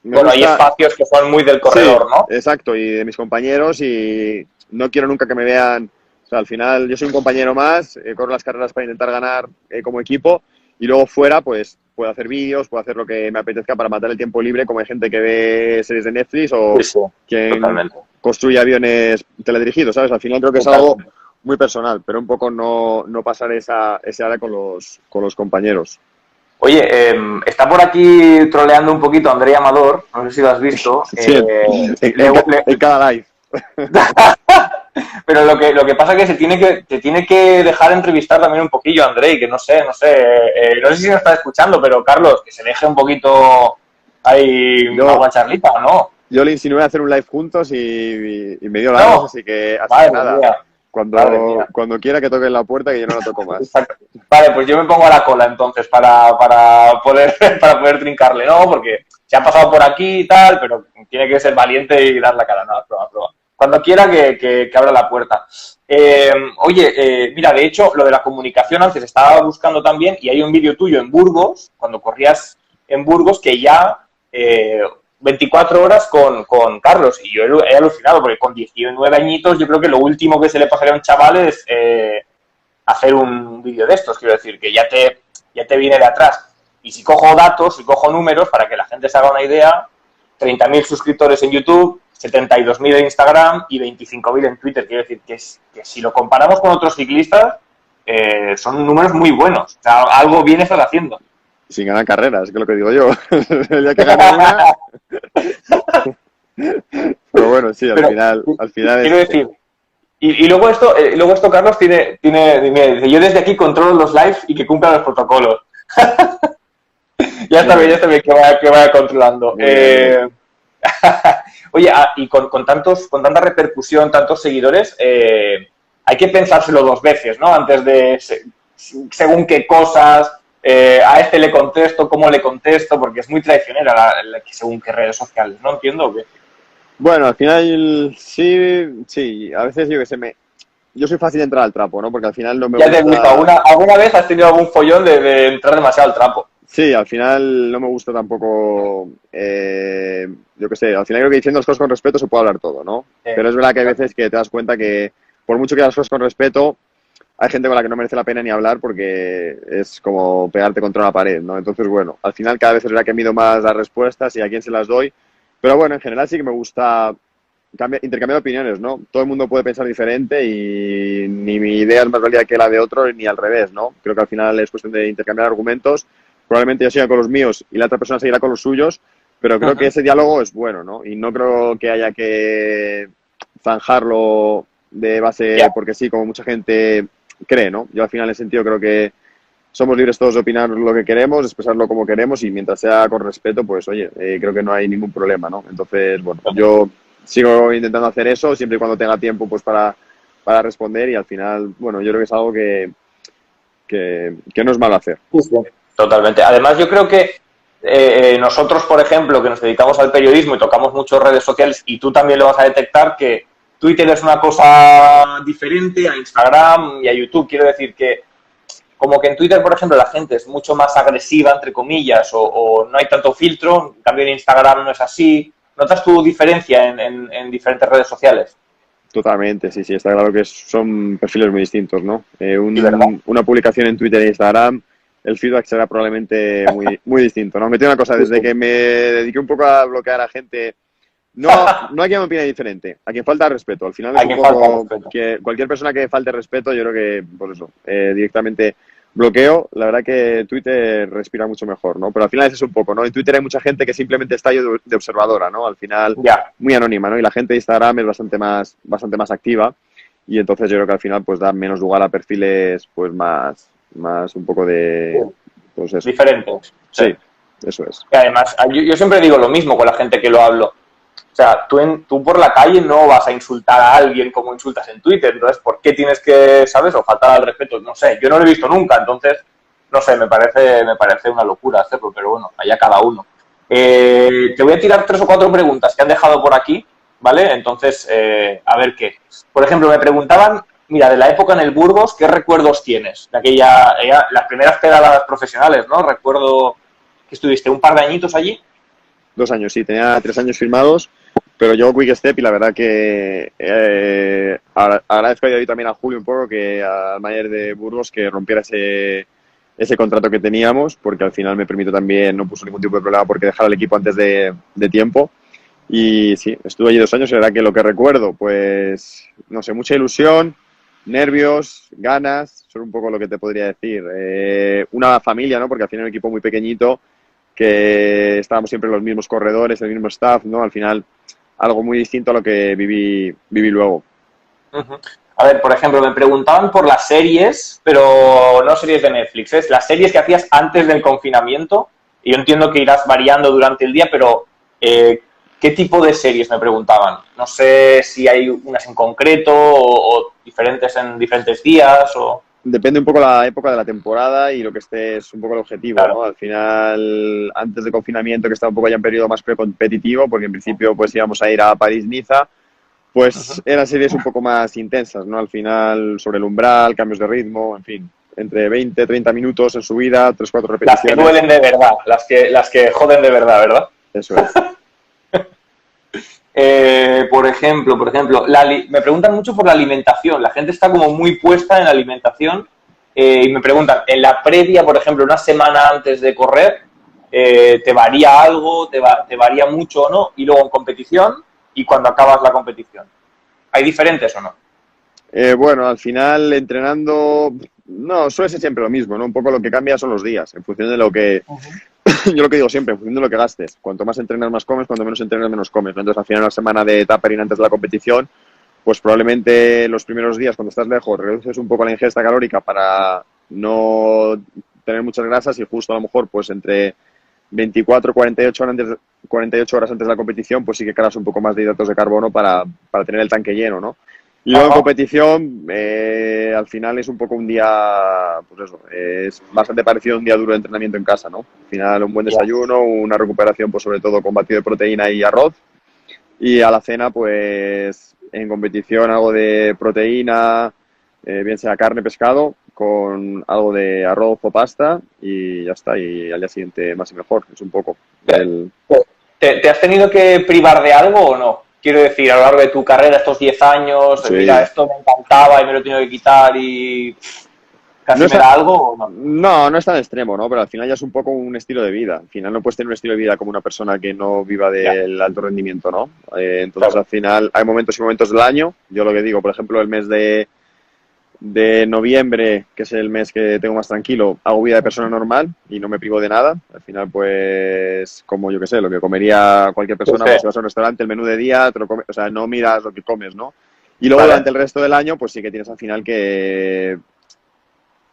Bueno, hay espacios que son muy del corredor, sí, ¿no? Exacto, y de mis compañeros y no quiero nunca que me vean... O sea, al final yo soy un compañero más, corro las carreras para intentar ganar como equipo y luego fuera, pues puedo hacer vídeos, puedo hacer lo que me apetezca para matar el tiempo libre, como hay gente que ve series de Netflix o quien construye aviones teledirigidos, ¿sabes? Al final creo que es algo muy personal, pero un poco no pasar ese área con los compañeros. Oye, está por aquí troleando un poquito Andrei Amador, no sé si lo has visto. Sí, en cada live. Pero lo que pasa es que te tiene que dejar entrevistar también un poquillo a Andrei, que no sé no sé si nos está escuchando, pero Carlos, que se deje un poquito ahí una charlita, ¿no? Yo le insinué a hacer un live juntos y me dio la voz, así que nada. Mía. Cuando quiera que toque la puerta, que yo no la toco más. Vale, pues yo me pongo a la cola entonces para poder trincarle, ¿no? Porque se ha pasado por aquí y tal, pero tiene que ser valiente y dar la cara. No, prueba. Cuando quiera que abra la puerta. Oye, mira, de hecho, lo de la comunicación antes estaba buscando también y hay un vídeo tuyo en Burgos, cuando corrías en Burgos, que ya 24 horas con Carlos. Y yo he alucinado, porque con 19 añitos yo creo que lo último que se le pasaría a un chaval es hacer un vídeo de estos. Quiero decir, que ya te viene de atrás. Y si cojo datos, si cojo números, para que la gente se haga una idea, 30.000 suscriptores en YouTube, 72.000 en Instagram y 25.000 en Twitter. Quiero decir que si lo comparamos con otros ciclistas, son números muy buenos. O sea, algo bien estás haciendo. Sin ganar carreras, que es lo que digo yo. El día que gane una... Pero bueno, sí, al final quiero decir, y luego esto, Carlos, tiene dice, yo desde aquí controlo los lives y que cumplan los protocolos. ya está bien que vaya controlando. Oye, y con tanta repercusión, tantos seguidores, hay que pensárselo dos veces, ¿no? Antes de, según qué cosas, a este le contesto, cómo le contesto, porque es muy traicionera según qué redes sociales, ¿no? Entiendo que... Bueno, al final sí, a veces yo soy fácil de entrar al trapo, ¿no? Porque al final no me gusta... Ya te he visto, ¿alguna vez has tenido algún follón de entrar demasiado al trapo? Sí, al final no me gusta tampoco, yo qué sé, al final creo que diciendo las cosas con respeto se puede hablar todo, ¿no? Pero es verdad que hay veces que te das cuenta que por mucho que hagas las cosas con respeto, hay gente con la que no merece la pena ni hablar porque es como pegarte contra una pared, ¿no? Entonces, bueno, al final cada vez es verdad que mido más las respuestas y a quién se las doy, pero bueno, en general sí que me gusta intercambiar opiniones, ¿no? Todo el mundo puede pensar diferente y ni mi idea es más válida que la de otro ni al revés, ¿no? Creo que al final es cuestión de intercambiar argumentos. Probablemente yo siga con los míos y la otra persona seguirá con los suyos, pero creo que ese diálogo es bueno, ¿no? Y no creo que haya que zanjarlo de base porque sí, como mucha gente cree, ¿no? Yo al final en ese sentido creo que somos libres todos de opinar lo que queremos, expresarlo como queremos y mientras sea con respeto, pues oye, creo que no hay ningún problema, ¿no? Entonces, bueno, yo sigo intentando hacer eso siempre y cuando tenga tiempo pues para responder y al final, bueno, yo creo que es algo que no es malo hacer. Sí. Totalmente. Además, yo creo que nosotros, por ejemplo, que nos dedicamos al periodismo y tocamos muchas redes sociales, y tú también lo vas a detectar, que Twitter es una cosa diferente a Instagram y a YouTube. Quiero decir que como que en Twitter, por ejemplo, la gente es mucho más agresiva, entre comillas, o no hay tanto filtro, en cambio en Instagram no es así. ¿Notas tu diferencia en diferentes redes sociales? Totalmente, sí, sí, está claro que son perfiles muy distintos, ¿no? Sí, ¿verdad? Una publicación en Twitter e Instagram, el feedback será probablemente muy distinto, ¿no? Me tengo una cosa, Sí, desde sí. que me dediqué un poco a bloquear a gente, no a quien me opine diferente, a quien falta respeto. Al final es Hay un que falta poco respeto. que cualquier persona que falte respeto, yo creo que, por eso, directamente bloqueo. La verdad que Twitter respira mucho mejor, ¿no? Pero al final es un poco, ¿no? En Twitter hay mucha gente que simplemente está ahí de observadora, ¿no? Al final, Ya. muy anónima, ¿no? Y la gente de Instagram es bastante más activa y entonces yo creo que al final pues da menos lugar a perfiles pues más un poco Sí. de, pues eso. Diferentes. Sí. Sí, eso es. Y además, yo siempre digo lo mismo con la gente que lo hablo. O sea, tú por la calle no vas a insultar a alguien como insultas en Twitter. Entonces, ¿por qué tienes que, sabes, o faltar al respeto? No sé, yo no lo he visto nunca. Entonces, no sé, me parece una locura hacerlo, pero bueno, allá cada uno. Te voy a tirar 3 o 4 preguntas que han dejado por aquí, ¿vale? Entonces, a ver qué. Por ejemplo, me preguntaban, mira, de la época en el Burgos, ¿qué recuerdos tienes? De las primeras pedadas profesionales, ¿no? Recuerdo que estuviste un par de añitos allí. 2 años, sí, tenía 3 años firmados, pero yo Quick Step y la verdad que agradezco a día de hoy también a Julio un poco, que al manager de Burgos, que rompiera ese contrato que teníamos, porque al final me permitió también, no puso ningún tipo de problema porque dejar al equipo antes de tiempo. Y sí, estuve allí 2 años y la verdad que lo que recuerdo, pues, no sé, mucha ilusión, nervios, ganas, son un poco lo que te podría decir. Una familia, ¿no? Porque al final era un equipo muy pequeñito, que estábamos siempre los mismos corredores, el mismo staff, ¿no? Al final, algo muy distinto a lo que viví luego. Ujú. A ver, por ejemplo, me preguntaban por las series, pero no series de Netflix, es las series que hacías antes del confinamiento. Y yo entiendo que irás variando durante el día, pero ¿qué tipo de series me preguntaban? No sé si hay unas en concreto o diferentes en diferentes días o... Depende un poco la época de la temporada y lo que esté es un poco el objetivo, Claro. ¿no? Al final, antes del confinamiento, que estaba un poco ya en periodo más precompetitivo, porque en principio pues íbamos a ir a París-Niza, pues Ujú. eran series un poco más intensas, ¿no? Al final, sobre el umbral, cambios de ritmo, en fin, entre 20, 30 minutos en subida, 3, 4 Las que repeticiones, duelen de verdad, las que joden de verdad, ¿verdad? eso es. Por ejemplo, me preguntan mucho por la alimentación. La gente está como muy puesta en la alimentación y me preguntan, en la previa, por ejemplo, una semana antes de correr, ¿te varía algo? ¿Te varía mucho o no? Y luego en competición y cuando acabas la competición. ¿Hay diferentes o no? Bueno, al final entrenando, no, suele ser siempre lo mismo, ¿no? Un poco lo que cambia son los días, en función de lo que, yo lo que digo siempre, en función de lo que gastes. Cuanto más entrenas, más comes, cuanto menos entrenas, menos comes, ¿no? Entonces, al final, una semana de tapering antes de la competición, pues probablemente los primeros días, cuando estás lejos, reduces un poco la ingesta calórica para no tener muchas grasas y justo a lo mejor, pues entre 24 48 horas antes de la competición, pues sí que cargas un poco más de hidratos de carbono para tener el tanque lleno, ¿no? Y luego en Ajá. competición, al final es un poco un día, pues eso, es bastante parecido a un día duro de entrenamiento en casa, ¿no? Al final un buen Ya. desayuno, una recuperación, pues sobre todo con batido de proteína y arroz. Y a la cena, pues en competición algo de proteína, bien sea carne, pescado, con algo de arroz o pasta y ya está. Y al día siguiente más y mejor, es un poco el... ¿Te has tenido que privar de algo o no? Quiero decir, a lo largo de tu carrera, estos 10 años, mira, Sí. esto me encantaba y me lo he tenido que quitar y No casi me está, da algo o no. no es tan extremo, ¿no? Pero al final ya es un poco un estilo de vida. Al final no puedes tener un estilo de vida como una persona que no viva Ya, del alto rendimiento, ¿no? Entonces al claro. final hay momentos y momentos del año. Yo lo que digo, por ejemplo, el mes de noviembre, que es el mes que tengo más tranquilo, hago vida de persona normal y no me privo de nada. Al final, pues, como yo que sé, lo que comería cualquier Sí, persona, sí. pues si vas a un restaurante, el menú de día, te lo comes, o sea, no miras lo que comes, ¿no? Y luego Vale. durante el resto del año, pues sí que tienes al final que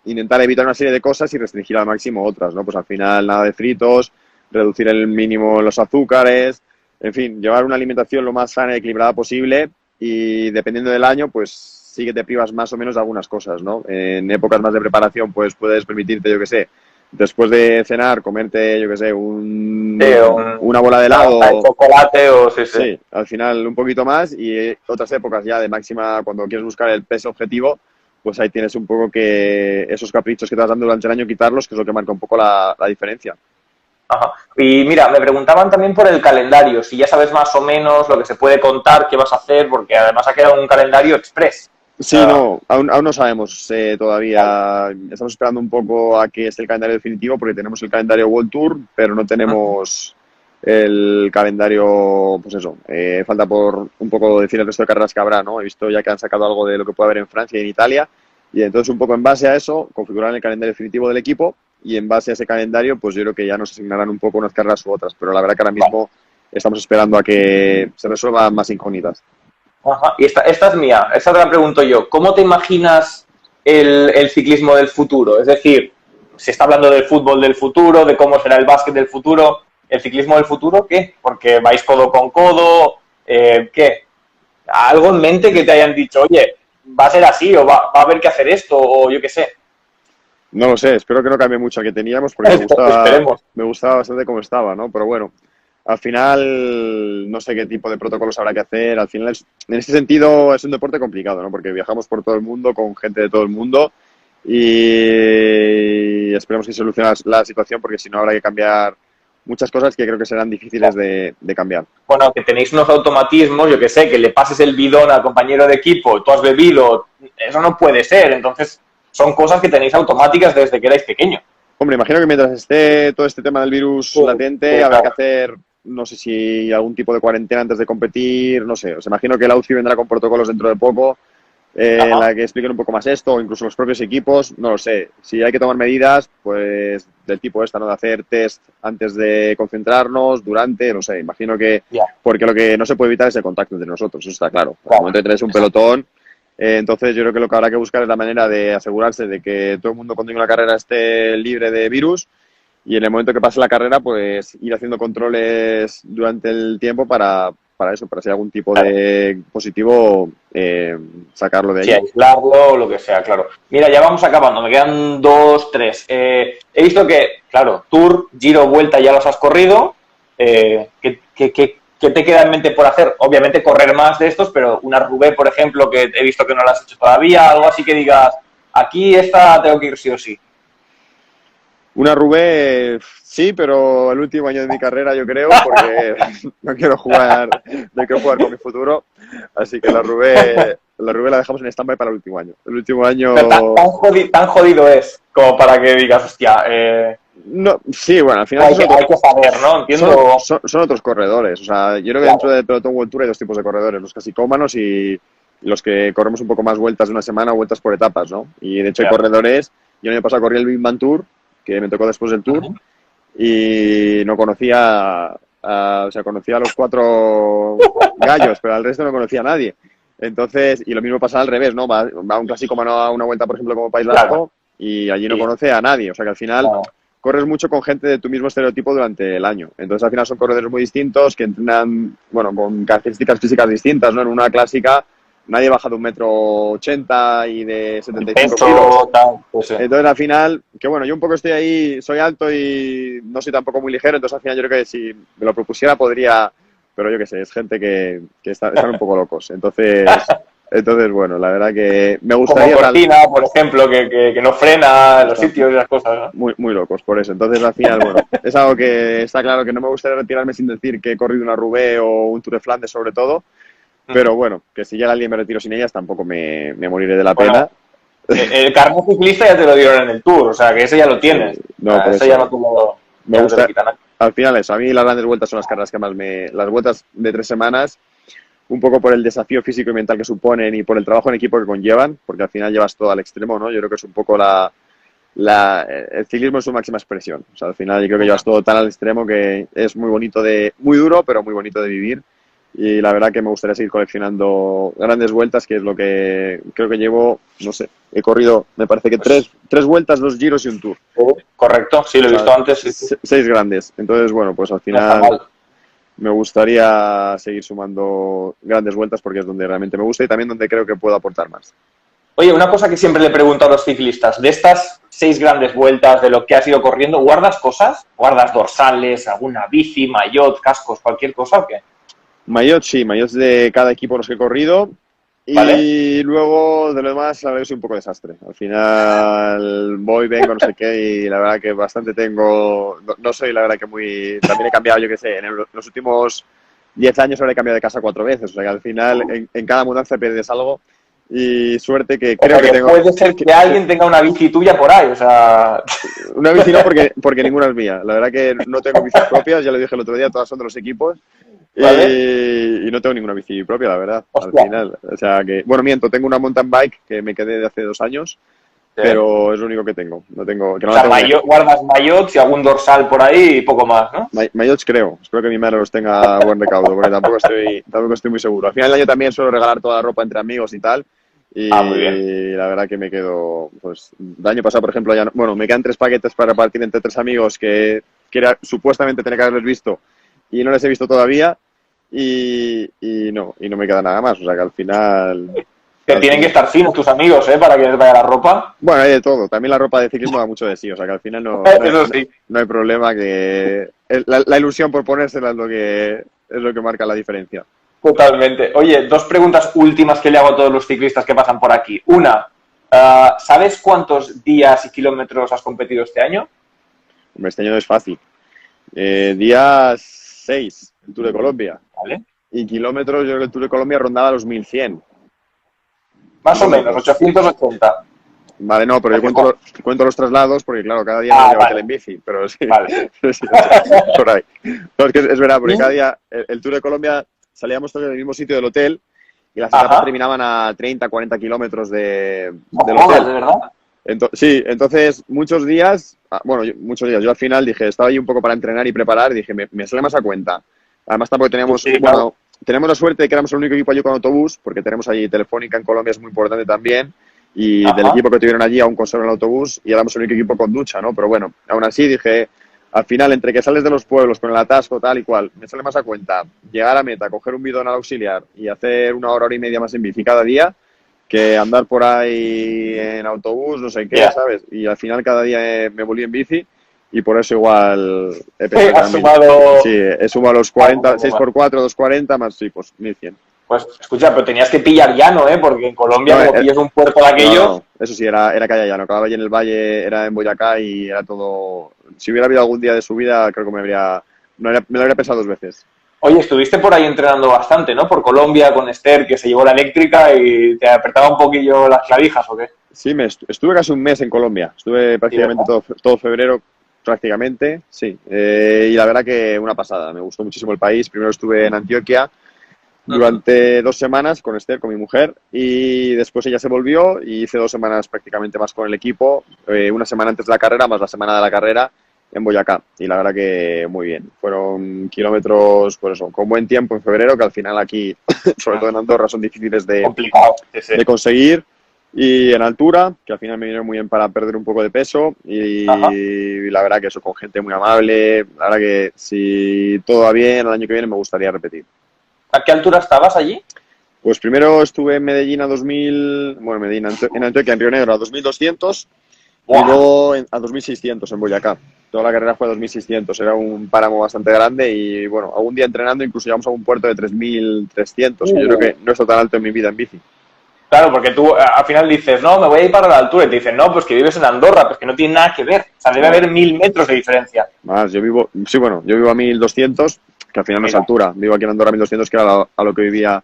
intentar evitar una serie de cosas y restringir al máximo otras, ¿no? Pues al final nada de fritos, reducir el mínimo los azúcares, en fin, llevar una alimentación lo más sana y equilibrada posible y dependiendo del año, pues sí que te privas más o menos de algunas cosas, ¿no? En épocas más de preparación, pues puedes permitirte, yo qué sé, después de cenar, comerte, yo qué sé, una bola de Una helado. taza de chocolate o sí, sí. Sí, al final un poquito más y otras épocas ya de máxima, cuando quieres buscar el peso objetivo, pues ahí tienes un poco que esos caprichos que te vas dando durante el año, quitarlos, que es lo que marca un poco la diferencia. Ajá. Y mira, me preguntaban también por el calendario, si ya sabes más o menos lo que se puede contar, qué vas a hacer, porque además ha quedado un calendario express. O Sí, sea, no, aún no sabemos vale. todavía. Estamos esperando un poco a que esté el calendario definitivo porque tenemos el calendario World Tour, pero no Ujú. tenemos el calendario, pues eso. Falta por un poco decir el resto de carreras que habrá, ¿no? He visto ya que han sacado algo de lo que puede haber en Francia y en Italia, y entonces un poco en base a eso, configurar el calendario definitivo del equipo y en base a ese calendario, pues yo creo que ya nos asignarán un poco unas carreras u otras, pero la verdad que ahora Vale. mismo estamos esperando a que se resuelvan más incógnitas. Ajá. Y esta es mía, esta te la pregunto yo. ¿Cómo te imaginas el ciclismo del futuro? Es decir, se está hablando del fútbol del futuro, de cómo será el básquet del futuro. ¿El ciclismo del futuro qué? Porque vais codo con codo, ¿qué? ¿Algo en mente que te hayan dicho, oye, va a ser así o va a haber que hacer esto o yo qué sé? No lo sé, espero que no cambie mucho al que teníamos porque Esperemos. me gustaba bastante cómo estaba, ¿no? Pero bueno, al final no sé qué tipo de protocolos habrá que hacer. Al final, en ese sentido, es un deporte complicado, ¿no? Porque viajamos por todo el mundo con gente de todo el mundo y esperemos que se solucione la situación porque si no habrá que cambiar muchas cosas que creo que serán difíciles de cambiar. Bueno, que tenéis unos automatismos, yo que sé, que le pases el bidón al compañero de equipo, tú has bebido, eso no puede ser. Entonces, son cosas que tenéis automáticas desde que erais pequeño. Hombre, imagino que mientras esté todo este tema del virus Sí, latente, sí, habrá que claro. hacer, no sé si algún tipo de cuarentena antes de competir, no sé. Os imagino que la UCI vendrá con protocolos dentro de poco, en Ajá. la que expliquen un poco más esto, o incluso los propios equipos, no lo sé. Si hay que tomar medidas, pues del tipo esta, ¿no? De hacer test antes de concentrarnos, durante, no sé. Imagino que, Ya, porque lo que no se puede evitar es el contacto entre nosotros, eso está claro. Al claro. momento de tener un pelotón, entonces yo creo que lo que habrá que buscar es la manera de asegurarse de que todo el mundo cuando llegue a una carrera esté libre de virus y en el momento que pase la carrera pues ir haciendo controles durante el tiempo para eso, para si hay algún tipo Claro. de positivo, sacarlo de Sí, allí. aislarlo o lo que sea, claro. Mira, ya vamos acabando, me quedan dos, tres. He visto que, claro, Tour, Giro, Vuelta ya los has corrido. ¿Qué te queda en mente por hacer? Obviamente correr más de estos, pero una Roubaix, por ejemplo, que he visto que no la has hecho todavía, algo así que digas, aquí esta tengo que ir sí o sí. Una Roubaix, sí, pero el último año de mi carrera yo creo, porque no quiero jugar con mi futuro, así que la Roubaix la dejamos en stand-by para el último año. El último Pero año, tan jodido es como para que digas, hostia, no, sí, bueno, al final hay que saber, ¿no? Entiendo. son otros corredores. O sea, yo creo que dentro Claro, del pelotón World Tour hay dos tipos de corredores, los clasicómanos y los que corremos un poco más vueltas de una semana o vueltas por etapas, ¿no? Y de hecho hay ya. corredores, yo el año pasado corrí el Big Man Tour, que me tocó después del Tour, Ujú. y no conocía, o sea, conocía a los cuatro gallos, pero al resto no conocía a nadie. Entonces, y lo mismo pasa al revés, ¿no? Va un clasicómano a una vuelta, por ejemplo, como País Claro, Vasco, y allí no sí, conoce a nadie. O sea que al final claro. corres mucho con gente de tu mismo estereotipo durante el año. Entonces, al final son corredores muy distintos que entrenan, bueno, con características físicas distintas, ¿no? En una clásica, nadie baja de 1,80 m y de El 75 kilos. peso, tal, pues sí. Entonces, al final, que bueno, yo un poco estoy ahí, soy alto y no soy tampoco muy ligero, entonces al final yo creo que si me lo propusiera podría, pero yo qué sé, es gente que están un poco locos. Entonces, bueno, la verdad que me Como gustaría tal, Cortina, por ejemplo, que no frena en los están sitios y las cosas, ¿no? muy, muy locos por eso. Entonces, al final, bueno, es algo que está claro que no me gustaría retirarme sin decir que he corrido una Roubaix o un Tour de Flandes sobre todo, Ujú. pero bueno, que si llega alguien me retiro sin ellas tampoco me moriré de la pena. Bueno, el carnet ciclista ya te lo dieron en el Tour, o sea que ese ya lo Sí, tienes. O no, sea, por ese ya eso. no te lo, Me ya no te lo gusta, quitan. al final eso, a mí las grandes vueltas son las carreras que más las vueltas de 3 semanas, un poco por el desafío físico y mental que suponen y por el trabajo en equipo que conllevan, porque al final llevas todo al extremo, ¿no? Yo creo que es un poco el ciclismo en su máxima expresión. O sea, al final yo creo que llevas todo tan al extremo que es muy bonito muy duro, pero muy bonito de vivir. Y la verdad que me gustaría seguir coleccionando grandes vueltas, que es lo que creo que llevo, no sé, he corrido, me parece que Pues, tres vueltas, 2 giros y un tour. correcto, sí, lo O he sea, visto antes, sí, sí. 6 grandes. Entonces, bueno, pues al No está final mal. me gustaría seguir sumando grandes vueltas porque es donde realmente me gusta y también donde creo que puedo aportar más. Oye, una cosa que siempre le pregunto a los ciclistas, de estas 6 grandes vueltas de lo que has ido corriendo, ¿guardas cosas? ¿Guardas dorsales, alguna bici, maillot, cascos, cualquier cosa o qué? Maillot, sí, maillots de cada equipo los que he corrido. ¿Vale? Y luego, de lo demás, la verdad que soy un poco desastre. Al final voy, vengo, no sé qué, y la verdad que bastante tengo... No soy, la verdad que muy... También he cambiado, yo qué sé, en los últimos 10 años habré cambiado de casa 4 veces. O sea que al final, en cada mudanza pierdes algo. Y suerte que O creo sea que que tengo... puede ser que alguien tenga una bici tuya por ahí, o sea... Una bici no, porque ninguna es mía. La verdad que no tengo bicis propias, ya lo dije el otro día, todas son de los equipos. ¿Vale? Y no tengo ninguna bici propia, la verdad, al Hostia. final. O sea que, bueno, miento, tengo una mountain bike que me quedé de hace 2 años, Sí. pero es lo único que tengo. No tengo, que O no la sea, tengo guardas maillots y algún dorsal por ahí y poco más, ¿no? Maillots creo. Espero que mi madre los tenga a buen recaudo, porque tampoco estoy muy seguro. Al final del año también suelo regalar toda la ropa entre amigos y tal. Ah, muy bien. Y la verdad que me quedo, pues, el año pasado, por ejemplo, ya bueno, me quedan 3 paquetes para repartir entre 3 amigos que supuestamente tenía que haberles visto y no les he visto todavía. Y no me queda nada más. O sea que al final. Que tienen que estar finos tus amigos, ¿eh? Para que les vaya la ropa. Bueno, hay de todo. También la ropa de ciclismo da mucho de sí. O sea que al final Eso sí. no hay problema. Que la ilusión por ponérsela es lo que marca la diferencia. Totalmente. Oye, 2 preguntas últimas que le hago a todos los ciclistas que pasan por aquí. Una, ¿sabes cuántos días y kilómetros has competido este año? Hombre, este año no es fácil. Día 6, el Tour de Colombia. ¿Vale? Y kilómetros, yo creo que el Tour de Colombia rondaba los 1100 Más o menos, kilómetros. 880. Vale, no, pero yo cuento los traslados porque, claro, cada día no lleva Vale. en bici, pero sí, Vale. sí, por ahí. No, es que es verdad, porque cada día el Tour de Colombia salíamos todos del mismo sitio del hotel y las etapas terminaban a 30, 40 kilómetros del hotel. ¿De verdad? Sí, entonces muchos días, yo al final dije, estaba ahí un poco para entrenar y preparar y dije, me sale más a cuenta. Además tampoco teníamos, Claro. tenemos la suerte de que éramos el único equipo allí con autobús, porque tenemos allí Telefónica en Colombia, es muy importante también, y del equipo que tuvieron allí aún conservan el autobús y éramos el único equipo con ducha, ¿no? Pero bueno, aún así dije, al final, entre que sales de los pueblos con el atasco tal y cual, me sale más a cuenta llegar a meta, coger un bidón al auxiliar y hacer 1 hora y media más en bici cada día, que andar por ahí en autobús, no sé qué, ¿sabes? Y al final cada día me volví en bici y por eso igual he pensado he sumado los 40, 6x4, 240 más, sí, pues 1100. Pues escucha, pero tenías que pillar llano, ¿eh? Porque en Colombia, como pillas un puerto de aquellos... No, eso sí, era calle llano. Acababa allí en el valle, era en Boyacá y era todo... Si hubiera habido algún día de subida, creo que me lo habría pensado 2 veces. Oye, estuviste por ahí entrenando bastante, ¿no? Por Colombia, con Esther, que se llevó la eléctrica y te apretaba un poquillo las clavijas, ¿o qué? Sí, estuve casi un mes en Colombia. Estuve prácticamente todo febrero, prácticamente, sí. Y la verdad que una pasada. Me gustó muchísimo el país. Primero estuve en Antioquia durante 2 semanas con Esther, con mi mujer, y después ella se volvió y hice 2 semanas prácticamente más con el equipo. Una semana antes de la carrera, más la semana de la carrera en Boyacá. Y la verdad que muy bien. Fueron kilómetros, pues eso, con buen tiempo en febrero, que al final aquí, sobre todo en Andorra, son difíciles de conseguir. Y en altura, que al final me viene muy bien para perder un poco de peso. Y la verdad que eso, con gente muy amable. La verdad que si todo va bien, el año que viene me gustaría repetir. ¿A qué altura estabas allí? Pues primero estuve en Medellín en Antioquia, en Río Negro, a 2200. Y luego a 2600 en Boyacá. Toda la carrera fue a 2600. Era un páramo bastante grande y, bueno, algún día entrenando incluso llegamos a un puerto de 3300, que yo creo que no está tan alto en mi vida en bici. Claro, porque tú al final dices, no, me voy a ir para la altura. Y te dicen, no, pues que vives en Andorra, pues que no tiene nada que ver. O sea, debe haber 1000 metros de diferencia. Más, yo vivo a 1200, que al final no es altura. Vivo aquí en Andorra a 1200, que era a lo que vivía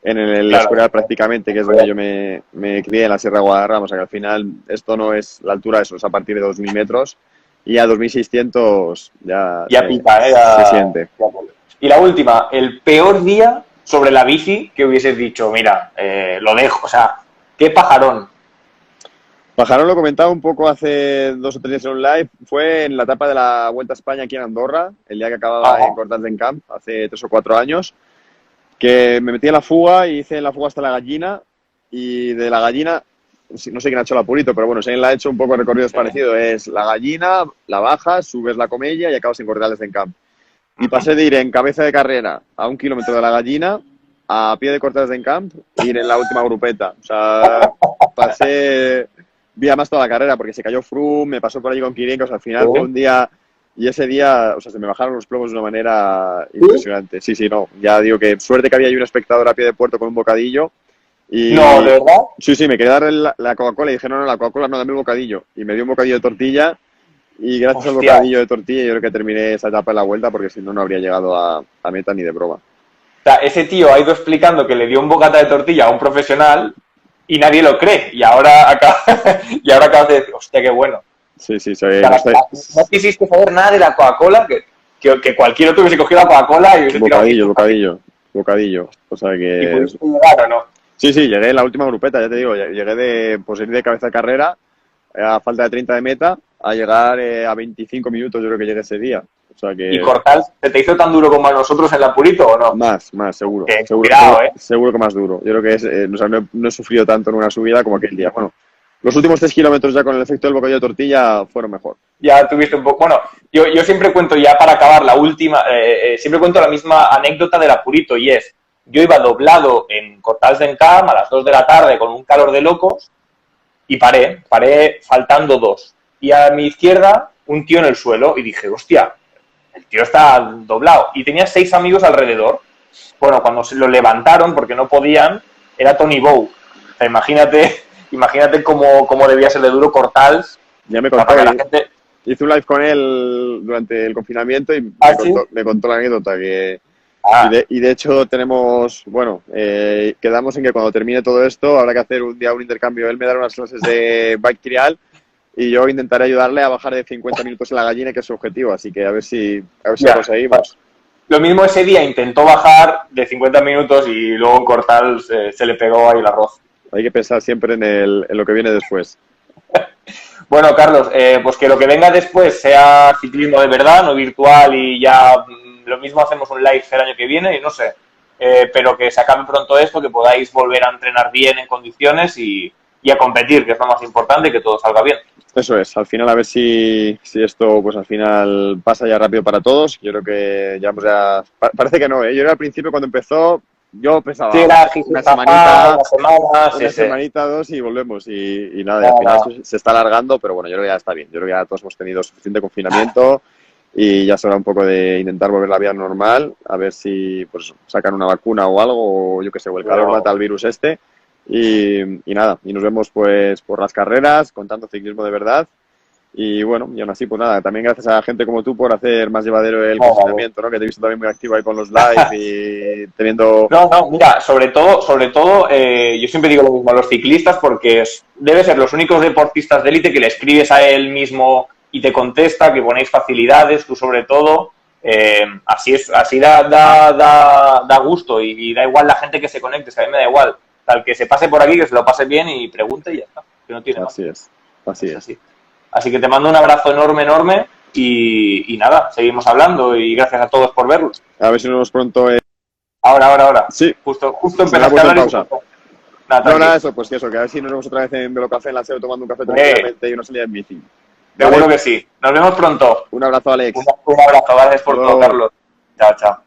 en la escuela prácticamente, que es donde yo me crié en la Sierra de Guadarrama. O sea que al final esto no es la altura, eso es a partir de 2000 metros. Y a 2600 ya pica, se siente. Y la última, el peor día sobre la bici que hubieses dicho, mira, lo dejo, o sea, qué pajarón. Pajarón lo comentaba un poco hace 2 o 3 días en un live, fue en la etapa de la Vuelta a España aquí en Andorra, el día que acababa en Cortats d'Encamp, hace 3 o 4 años, que me metí en la fuga y hice en la fuga hasta la Gallina, y de la Gallina, no sé quién ha hecho el apurito, pero bueno, si alguien la ha hecho un poco recorrido es parecido, es la Gallina, la bajas, subes la Comella y acabas en Cortats d'Encamp. Y pasé de ir en cabeza de carrera a 1 kilómetro de la Gallina a pie de Cortats d'Encamp e ir en la última grupeta. O sea, pasé vi además toda la carrera porque se cayó Froome, me pasó por allí con Quirin, o sea, al final fue un día, y ese día, o sea, se me bajaron los plomos de una manera impresionante. Sí, sí, no, ya digo que suerte que había ahí un espectador a pie de puerto con un bocadillo. Y, no, ¿de verdad? Sí, sí, me quería dar la Coca-Cola y dije, no, la Coca-Cola no, dame el bocadillo. Y me dio un bocadillo de tortilla y gracias al bocadillo de tortilla yo creo que terminé esa etapa en la vuelta porque si no, no habría llegado a meta ni de broma. O sea, ese tío ha ido explicando que le dio un bocata de tortilla a un profesional y nadie lo cree. Y ahora acabas de decir, hostia, qué bueno. Sí, sí, no quisiste saber nada de la Coca-Cola, que cualquier otro hubiese cogido la Coca-Cola y hubiese bocadillo. O sea que... ¿Y pudiste llegar o no? Sí, llegué en la última grupeta, ya te digo, llegué de ir de cabeza de carrera, a falta de 30 de meta, a llegar a 25 minutos, yo creo que llegué ese día. O sea que... ¿Y Cortal se te hizo tan duro como a nosotros en la Purito o no? Más, seguro. Cuidado, seguro que más duro. Yo creo que o sea, no he sufrido tanto en una subida como aquel día. Bueno, los últimos 3 kilómetros ya con el efecto del bocadillo de tortilla fueron mejor. Ya tuviste un poco... Bueno, yo siempre cuento ya para acabar la última, siempre cuento la misma anécdota de la Purito y es, yo iba doblado en Cortals d'Encamp a las 2 de la tarde con un calor de locos y paré faltando 2. Y a mi izquierda un tío en el suelo y dije, hostia, el tío está doblado. Y tenía 6 amigos alrededor. Bueno, cuando se lo levantaron porque no podían, era Tony Bow. O sea, imagínate cómo debía ser de duro Cortals. Ya me contó, hice un live con él durante el confinamiento y me contó la anécdota que... Y de hecho tenemos, quedamos en que cuando termine todo esto habrá que hacer un día un intercambio. Él me dará unas clases de bike trial y yo intentaré ayudarle a bajar de 50 minutos en la gallina, que es su objetivo, así que a ver si lo conseguimos. Lo mismo ese día intentó bajar de 50 minutos y luego en Cortals se le pegó ahí el arroz. Hay que pensar siempre en lo que viene después. Bueno, Carlos, pues que lo que venga después sea ciclismo de verdad, no virtual, y ya lo mismo hacemos un live el año que viene y no sé, pero que se acabe pronto esto, que podáis volver a entrenar bien en condiciones y a competir, que es lo más importante, y que todo salga bien. Eso es, al final a ver si esto pues al final pasa ya rápido para todos. Yo creo que ya parece que no, ¿eh? Yo era al principio cuando empezó, yo pensaba una semanita, 2 y volvemos y nada, y al final se está alargando, pero bueno, yo creo que ya está bien. Yo creo que ya todos hemos tenido suficiente confinamiento y ya será un poco de intentar volver la vida normal, a ver si pues sacan una vacuna o algo, o yo qué sé, o el calor mata al virus este. Y nada, y nos vemos pues por las carreras, contando ciclismo de verdad. Y bueno, y aún así, pues nada, también gracias a gente como tú por hacer más llevadero el confinamiento, ¿no? Que te he visto también muy activo ahí con los live y teniendo... No, mira, sobre todo, yo siempre digo lo mismo a los ciclistas porque debe ser los únicos deportistas de élite que le escribes a él mismo y te contesta, que ponéis facilidades, tú sobre todo. Así da gusto y da igual la gente que se conecte, a mí me da igual. Tal que se pase por aquí, que se lo pase bien y pregunte y ya está, que no tiene más. Así es. Así que te mando un abrazo enorme y nada, seguimos hablando y gracias a todos por verlo. A ver si nos vemos pronto. Ahora. Sí. Justo empezaste a hablar nada, eso, pues que a ver si nos vemos otra vez en Velocafé en la SEO tomando un café tranquilamente y una salida en bici. Seguro que sí. Nos vemos pronto. Un abrazo, Alex. Un abrazo, gracias por todo, Carlos. Chao.